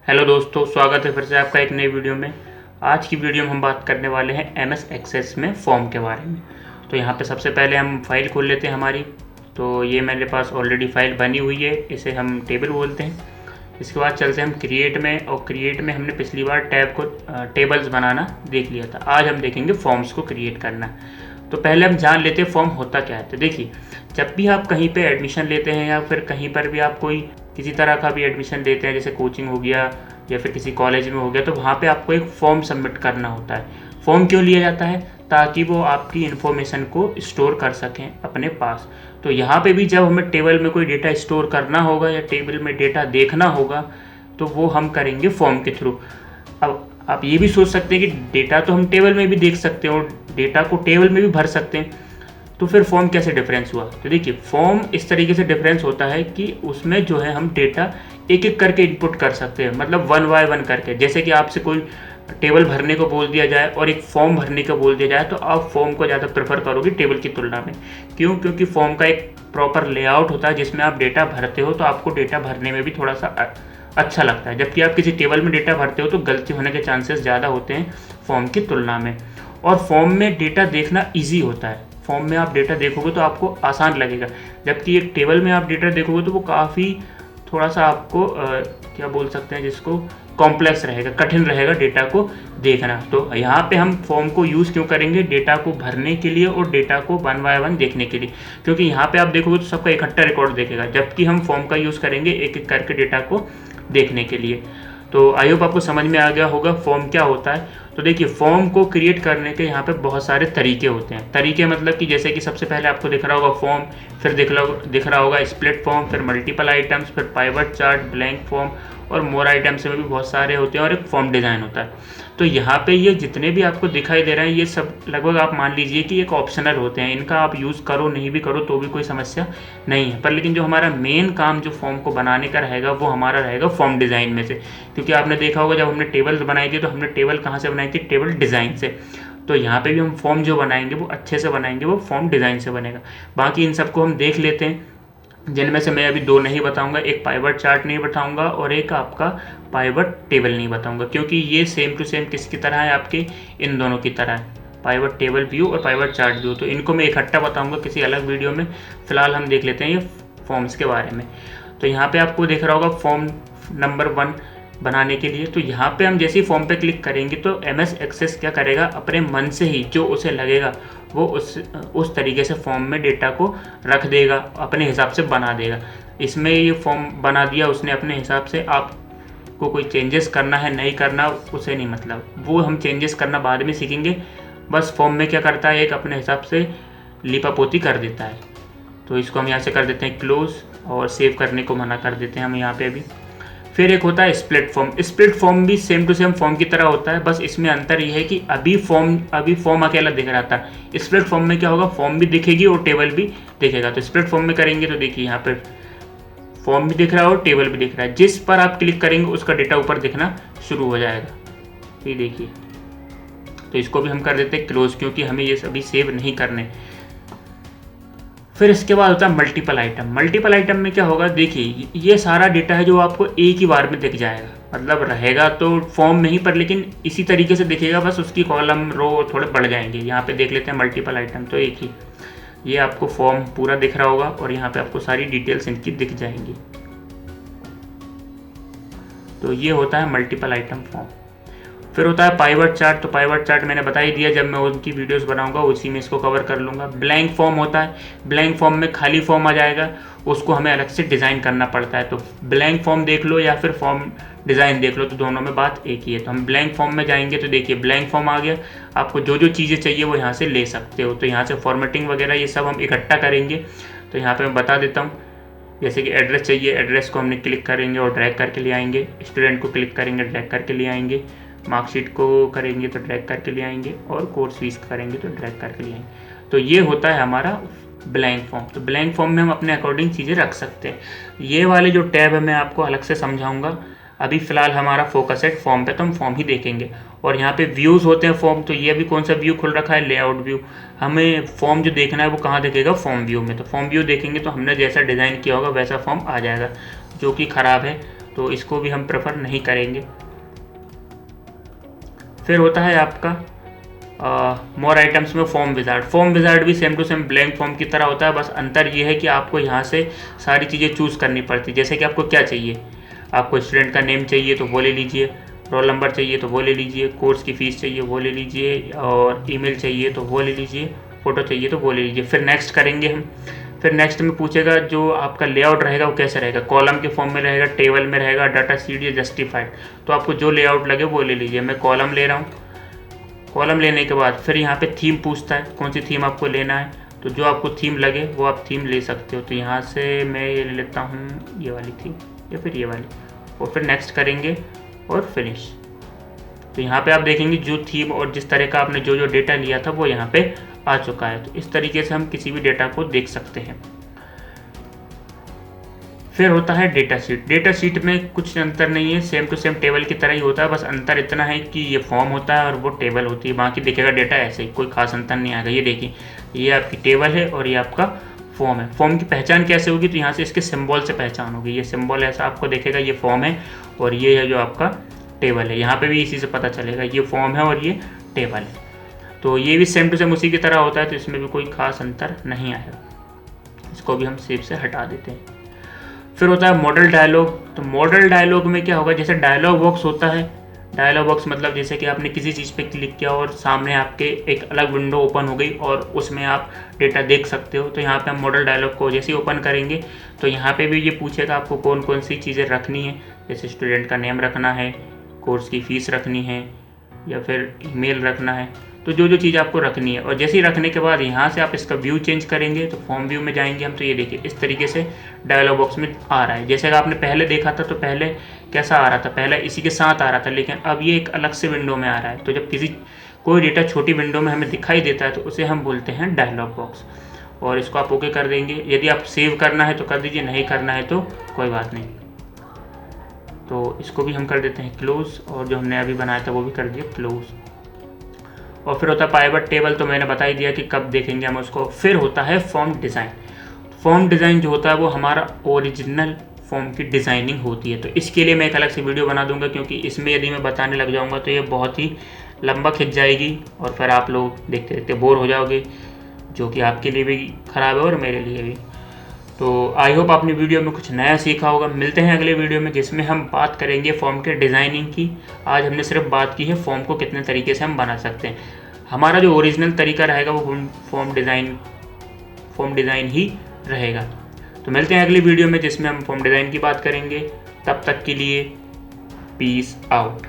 Hello दोस्तों, स्वागत है फिर से आपका एक नई वीडियो में। आज की वीडियो में हम बात करने वाले हैं एमएस एक्सेस में फॉर्म के बारे में। तो यहाँ पे सबसे पहले हम फाइल खोल लेते हैं हमारी। तो ये मेरे पास ऑलरेडी फाइल बनी हुई है, इसे हम टेबल बोलते हैं। इसके बाद चलते हैं हम क्रिएट में, और क्रिएट में हमने पिछली बार टेबल्स बनाना देख लिया था। आज हम देखेंगे फॉर्म्स को क्रिएट करना। तो पहले हम जान लेते हैं फॉर्म होता क्या है। तो देखिए, जब भी आप कहीं पे एडमिशन लेते हैं या फिर कहीं पर भी आप कोई किसी तरह का भी एडमिशन लेते हैं, जैसे कोचिंग हो गया या फिर किसी कॉलेज में हो गया, तो वहाँ पे आपको एक फॉर्म सबमिट करना होता है। फॉर्म क्यों लिया जाता है? ताकि वो आपकी इन्फॉर्मेशन को स्टोर कर सकें अपने पास। तो यहाँ पे भी जब हमें टेबल में कोई डेटा स्टोर करना होगा या टेबल में डेटा देखना होगा, तो वो हम करेंगे फॉर्म के थ्रू। अब आप ये भी सोच सकते हैं कि डेटा तो हम टेबल में भी देख सकते हैं और डेटा को टेबल में भी भर सकते हैं, तो फिर फॉर्म कैसे डिफरेंस हुआ? तो देखिए, फॉर्म इस तरीके से डिफरेंस होता है कि उसमें जो है हम डेटा एक एक करके इनपुट कर सकते हैं, मतलब 1 बाय 1 करके। जैसे कि आपसे कोई टेबल भरने को बोल दिया जाए और एक फॉर्म भरने को बोल दिया जाए, तो आप फॉर्म को ज़्यादा प्रेफर करोगे टेबल की तुलना में। क्यों? क्योंकि फॉर्म का एक प्रॉपर लेआउट होता है जिसमें आप डेटा भरते हो, तो आपको डेटा भरने में भी थोड़ा सा अच्छा लगता है। जबकि आप किसी टेबल में डेटा भरते हो तो गलती होने के चांसेस ज़्यादा होते हैं फॉर्म की तुलना में। और फॉर्म में डेटा देखना ईजी होता है। फॉर्म में आप डेटा देखोगे तो आपको आसान लगेगा, जबकि एक टेबल में आप डेटा देखोगे तो वो काफ़ी थोड़ा सा आपको क्या बोल सकते हैं जिसको, कॉम्प्लेक्स रहेगा, कठिन रहेगा डेटा को देखना। तो यहाँ पे हम फॉर्म को यूज़ क्यों करेंगे? डेटा को भरने के लिए और डेटा को 1 बाय 1 देखने के लिए। क्योंकि यहाँ पे आप देखोगे तो सबका इकट्ठा रिकॉर्ड देखेगा, जबकि हम फॉर्म का यूज़ करेंगे एक एक करके डेटा को देखने के लिए। तो आई होप आपको समझ में आ गया होगा फॉर्म क्या होता है। तो देखिए, फॉर्म को क्रिएट करने के यहाँ पे बहुत सारे तरीके होते हैं। तरीके मतलब कि जैसे कि सबसे पहले आपको दिख रहा होगा फॉर्म, फिर दिख रहा होगा स्प्लिट फॉर्म, फिर मल्टीपल आइटम्स, फिर पाइवट चार्ट, ब्लैंक फॉर्म और मोर आइटम्स में भी बहुत सारे होते हैं, और एक फॉर्म डिज़ाइन होता है। तो यहाँ पे ये जितने भी आपको दिखाई दे रहे हैं, ये सब लगभग आप मान लीजिए कि एक ऑप्शनल होते हैं। इनका आप यूज़ करो नहीं भी करो तो भी कोई समस्या नहीं है। पर लेकिन जो हमारा मेन काम जो फॉर्म को बनाने का रहेगा, वो हमारा रहेगा फॉर्म डिज़ाइन में से। क्योंकि आपने देखा होगा जब हमने टेबल्स बनाई थी तो हमने टेबल कहाँ से बनाई थी? टेबल डिज़ाइन से। तो यहाँ पे भी हम फॉर्म जो बनाएंगे वो अच्छे से बनाएंगे, वो फॉर्म डिज़ाइन से बनेगा। बाकी इन सबको हम देख लेते हैं, जिनमें से मैं अभी 2 नहीं बताऊंगा। एक पाइवट चार्ट नहीं बताऊंगा और एक आपका पाइवट टेबल नहीं बताऊंगा, क्योंकि ये सेम टू सेम किसकी तरह है? आपके इन दोनों की तरह है, पाइवट टेबल व्यू और पाइवट चार्ट व्यू। तो इनको मैं इकट्ठा बताऊंगा किसी अलग वीडियो में। फिलहाल हम देख लेते हैं ये फॉर्म्स के बारे में। तो यहाँ पे आपको दिख रहा होगा फॉर्म नंबर 1 बनाने के लिए। तो यहाँ पे हम जैसे ही फॉर्म पे क्लिक करेंगे तो एमएस एक्सेस क्या करेगा? अपने मन से ही जो उसे लगेगा वो उस तरीके से फॉर्म में डेटा को रख देगा, अपने हिसाब से बना देगा। इसमें ये फॉर्म बना दिया उसने अपने हिसाब से। आपको कोई चेंजेस करना है नहीं करना उसे नहीं मतलब, वो हम चेंजेस करना बाद में सीखेंगे। बस फॉर्म में क्या करता है, एक अपने हिसाब से लिपापोती कर देता है। तो इसको हम यहाँ से कर देते हैं क्लोज, और सेव करने को मना कर देते हैं हम यहाँ पे अभी। फिर एक होता है स्प्लिट फॉर्म। स्प्लिट फॉर्म भी सेम टू सेम फॉर्म की तरह होता है, बस इसमें अंतर यह है कि अभी फॉर्म अकेला दिख रहा था। स्प्लिट फॉर्म में क्या होगा? फॉर्म भी दिखेगी और टेबल भी दिखेगा। तो स्प्लिट फॉर्म में करेंगे तो देखिए, यहाँ पर फॉर्म भी दिख रहा है और टेबल भी दिख रहा है। जिस पर आप क्लिक करेंगे उसका डेटा ऊपर दिखना शुरू हो जाएगा। तो ये देखिए, तो इसको भी हम कर देते हैं क्लोज, क्योंकि हमें ये सभी सेव नहीं करने। फिर इसके बाद होता है मल्टीपल आइटम। मल्टीपल आइटम में क्या होगा? देखिए, ये सारा डेटा है जो आपको एक ही बार में दिख जाएगा, मतलब रहेगा तो फॉर्म में ही, पर लेकिन इसी तरीके से दिखेगा, बस उसकी कॉलम रो थोड़े बढ़ जाएंगे। यहाँ पे देख लेते हैं मल्टीपल आइटम। तो एक ही ये आपको फॉर्म पूरा दिख रहा होगा और यहाँ पे आपको सारी डिटेल्स इनकी दिख जाएंगी। तो ये होता है मल्टीपल आइटम फॉर्म। फिर होता है पाइवट चार्ट। तो पाइवट चार्ट मैंने बता ही दिया, जब मैं उनकी वीडियोस बनाऊंगा उसी में इसको कवर कर लूँगा। ब्लैंक फॉर्म होता है। ब्लैंक फॉर्म में खाली फॉर्म आ जाएगा, उसको हमें अलग से डिज़ाइन करना पड़ता है। तो ब्लैंक फॉर्म देख लो या फिर फॉर्म डिज़ाइन देख लो, तो दोनों में बात एक ही है। तो हम ब्लैंक फॉर्म में जाएंगे तो देखिए, ब्लैंक फॉर्म आ गया। आपको जो जो चीज़ें चाहिए वो यहाँ से ले सकते हो। तो यहाँ से फॉर्मेटिंग वगैरह ये सब हम इकट्ठा करेंगे। तो यहाँ पर मैं बता देता हूँ, जैसे कि एड्रेस चाहिए, एड्रेस को हमने क्लिक करेंगे और ड्रैग करके ले आएंगे। स्टूडेंट को क्लिक करेंगे, ड्रैग करके ले आएंगे। मार्कशीट को करेंगे तो ड्रैग करके ले आएंगे, और कोर्स फीस करेंगे तो ड्रैग करके ले आएंगे। तो ये होता है हमारा ब्लैंक फॉर्म। तो ब्लैंक फॉर्म में हम अपने अकॉर्डिंग चीज़ें रख सकते हैं। ये वाले जो टैब है मैं आपको अलग से समझाऊंगा। अभी फ़िलहाल हमारा फोकस है फॉर्म पे, तो हम फॉर्म ही देखेंगे। और यहाँ पे व्यूज़ होते हैं फॉर्म। तो ये अभी कौन सा व्यू खुल रखा है? Layout view. हमें फॉर्म जो देखना है वो कहाँ दिखेगा? फॉर्म व्यू में। तो फॉर्म व्यू देखेंगे तो हमने जैसा डिज़ाइन किया होगा वैसा फॉर्म आ जाएगा, जो कि ख़राब है। तो इसको भी हम प्रेफर नहीं करेंगे। फिर होता है आपका मोर आइटम्स में फॉर्म विजार्ड। फॉर्म विजार्ड भी same to same blank form की तरह होता है, बस अंतर ये है कि आपको यहाँ से सारी चीज़ें चूज़ करनी पड़ती है। जैसे कि आपको क्या चाहिए, आपको स्टूडेंट का नेम चाहिए तो वो ले लीजिए, रोल नंबर चाहिए तो वो ले लीजिए, कोर्स की फ़ीस चाहिए वो ले लीजिए, और ईमेल चाहिए तो वो ले लीजिए, फ़ोटो चाहिए तो वो ले लीजिए। फिर नेक्स्ट करेंगे हम। फिर नेक्स्ट में पूछेगा जो आपका लेआउट रहेगा वो कैसे रहेगा, कॉलम के फॉर्म में रहेगा, टेबल में रहेगा, डाटा शीट या जस्टिफाइड। तो आपको जो लेआउट लगे वो ले लीजिए। मैं कॉलम ले रहा हूँ। कॉलम लेने के बाद फिर यहाँ पे थीम पूछता है, कौन सी थीम आपको लेना है। तो जो आपको थीम लगे वो आप थीम ले सकते हो। तो यहाँ से मैं ये ले लेता हूँ, ये वाली थीम या फिर ये वाली, और फिर नेक्स्ट करेंगे और फिनिश। तो यहाँ पे आप देखेंगे जो थीम और जिस तरह का आपने जो जो डेटा लिया था वो यहाँ पे आ चुका है। तो इस तरीके से हम किसी भी डेटा को देख सकते हैं। फिर होता है डेटा शीट। डेटा शीट में कुछ अंतर नहीं है, सेम टू सेम टेबल की तरह ही होता है, बस अंतर इतना है कि ये फॉर्म होता है और वो टेबल होती है। बाकी दिखेगा डेटा ऐसे ही, कोई खास अंतर नहीं आएगा। ये देखिए, ये आपकी टेबल है और ये आपका फॉर्म है। फॉर्म की पहचान कैसे होगी, तो यहाँ से इसके सिंबल से पहचान होगी। ये सिंबल ऐसा आपको देखेगा, ये फॉर्म है और ये है जो आपका टेबल है। यहाँ पर भी इसी से पता चलेगा ये फॉर्म है और ये टेबल है। तो ये भी सेम टू सेम उसी की तरह होता है, तो इसमें भी कोई खास अंतर नहीं आएगा। इसको भी हम सेव से हटा देते हैं। फिर होता है मॉडल डायलॉग। तो मॉडल डायलॉग में क्या होगा, जैसे डायलॉग बॉक्स होता है। डायलॉग बॉक्स मतलब जैसे कि आपने किसी चीज़ पे क्लिक किया और सामने आपके एक अलग विंडो ओपन हो गई और उसमें आप डेटा देख सकते हो। तो यहाँ पे हम मॉडल डायलॉग को जैसे ही ओपन करेंगे तो यहाँ पे भी ये पूछेगा आपको कौन कौन सी चीज़ें रखनी है। जैसे स्टूडेंट का नेम रखना है, कोर्स की फ़ीस रखनी है, या फिर ईमेल रखना है। तो जो जो चीज़ आपको रखनी है, और जैसे ही रखने के बाद यहाँ से आप इसका व्यू चेंज करेंगे तो फॉर्म व्यू में जाएंगे हम। तो ये देखिए इस तरीके से डायलॉग बॉक्स में आ रहा है। जैसे कि आपने पहले देखा था तो पहले कैसा आ रहा था, पहले इसी के साथ आ रहा था, लेकिन अब ये एक अलग से विंडो में आ रहा है। तो जब कोई डेटा छोटी विंडो में हमें दिखाई देता है तो उसे हम बोलते हैं डायलॉग बॉक्स। और इसको आप ओके कर देंगे। यदि आप सेव करना है तो कर दीजिए, नहीं करना है तो कोई बात नहीं। तो इसको भी हम कर देते हैं क्लोज, और जो हमने अभी बनाया था वो भी कर दिया क्लोज। और फिर होता है पाइवट टेबल। तो मैंने बता ही दिया कि कब देखेंगे हम उसको। फिर होता है फॉर्म डिज़ाइन। फॉर्म डिज़ाइन जो होता है वो हमारा ओरिजिनल फॉर्म की डिज़ाइनिंग होती है। तो इसके लिए मैं एक अलग से वीडियो बना दूंगा, क्योंकि इसमें यदि मैं बताने लग जाऊंगा तो ये बहुत ही लंबा खिंच जाएगी और फिर आप लोग देखते देखते बोर हो जाओगे, जो कि आपके लिए भी ख़राब है और मेरे लिए भी। तो आई होप आपने वीडियो में कुछ नया सीखा होगा। मिलते हैं अगले वीडियो में जिसमें हम बात करेंगे फॉर्म के डिज़ाइनिंग की। आज हमने सिर्फ बात की है फॉर्म को कितने तरीके से हम बना सकते हैं। हमारा जो ओरिजिनल तरीका रहेगा वो फॉर्म डिज़ाइन ही रहेगा। तो मिलते हैं अगली वीडियो में जिसमें हम फॉर्म डिज़ाइन की बात करेंगे। तब तक के लिए पीस आउट।